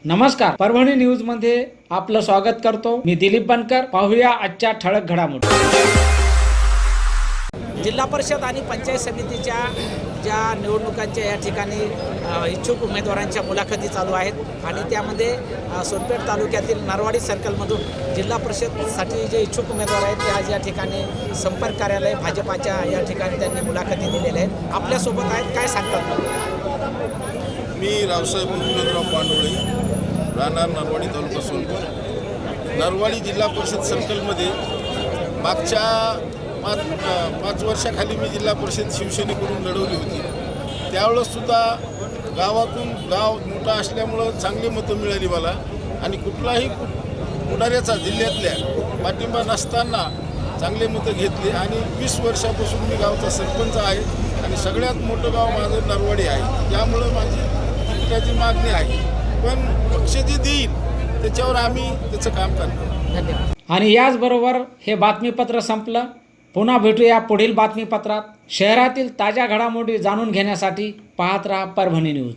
नमस्कार, परभणी न्यूज मध्ये आपलं स्वागत करतो। मी दिलीप बनकर। पाहूया आजच्या ठळक घडामोडी। जिल्हा परिषद आणि पंचायत समितीच्या ज्या निवडणुकांच्या या ठिकाणी इच्छुक उमेदवारांच्या मुलाखती चालू आहेत आणि त्यामध्ये सोनपेठ तालुक्यातील नरवाडी सर्कलमधून जिल्हा परिषदसाठी जे इच्छुक उमेदवार आहेत ते आज या ठिकाणी संपर्क कार्यालय भाजपाच्या या ठिकाणी त्यांनी मुलाखती दिलेल्या आहेत। आपल्यासोबत आहेत, काय सांगतात? मी रावसाहेब उमेदराव पांडोळे, राहणार नरवाडी तालुका सोनपेठ। नरवाडी जिल्हा परिषद सर्कलमध्ये मागच्या पाच वर्षाखाली मी जिल्हा परिषद शिवसेनेकडून लढवली होती। त्यावेळेससुद्धा गावातून गाव मोठा असल्यामुळं चांगली मतं मिळाली मला आणि कुठलाही पुढाऱ्याचा जिल्ह्यातल्या पाठिंबा नसताना चांगले मतं घेतले आणि 20 वर्षापासून मी गावचा सरपंच आहे आणि सगळ्यात मोठं गाव माझं नरवाडी आहे। त्यामुळं माझी तिकिटाची मागणी आहे, पण पक्ष जे देईल त्याच्यावर आम्ही त्याचं काम करणार। आणि याचबरोबर हे बातमीपत्र संपलं। पुन्हा भेटूया पुढील बातमीपत्रात। शहरातील ताज्या घडामोडी जाणून घेण्यासाठी पाहत रहा परभणी न्यूज।